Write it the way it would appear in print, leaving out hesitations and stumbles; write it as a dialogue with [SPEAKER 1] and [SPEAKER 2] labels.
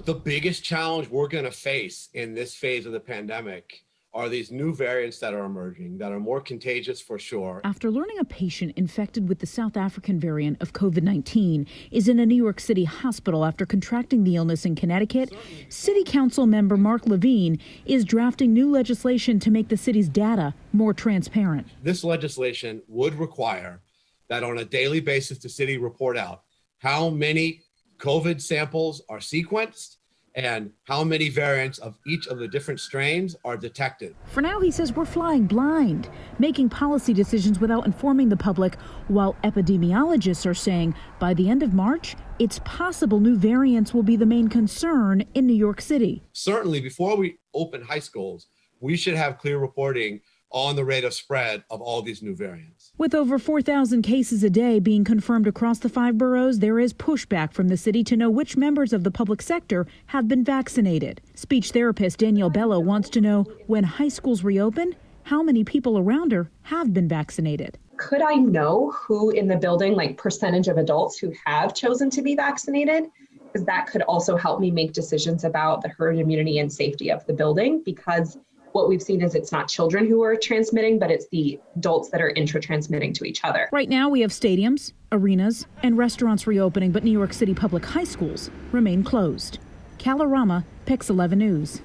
[SPEAKER 1] The biggest challenge we're going to face in this phase of the pandemic are these new variants that are emerging that are more contagious for sure.
[SPEAKER 2] After learning a patient infected with the South African variant of COVID-19 is in a New York City hospital after contracting the illness in Connecticut, City Council member Mark Levine is drafting new legislation to make the city's data more transparent.
[SPEAKER 1] This legislation would require that on a daily basis the city report out how many COVID samples are sequenced and how many variants of each of the different strains are detected.
[SPEAKER 2] For now, he says we're flying blind, making policy decisions without informing the public, while epidemiologists are saying by the end of March, it's possible new variants will be the main concern in New York City.
[SPEAKER 1] Certainly, before we open high schools, we should have clear reporting on the rate of spread of all these new variants.
[SPEAKER 2] With over 4,000 cases a day being confirmed across the 5 boroughs, there is pushback from the city to know which members of the public sector have been vaccinated. Speech therapist Danielle Bello wants to know when high schools reopen, how many people around her have been vaccinated.
[SPEAKER 3] Could I know who in the building, like percentage of adults who have chosen to be vaccinated? Because that could also help me make decisions about the herd immunity and safety of the building, because what we've seen is it's not children who are transmitting, but it's the adults that are intra-transmitting to each other.
[SPEAKER 2] Right now, we have stadiums, arenas, and restaurants reopening, but New York City public high schools remain closed. Kalorama, PIX 11 News.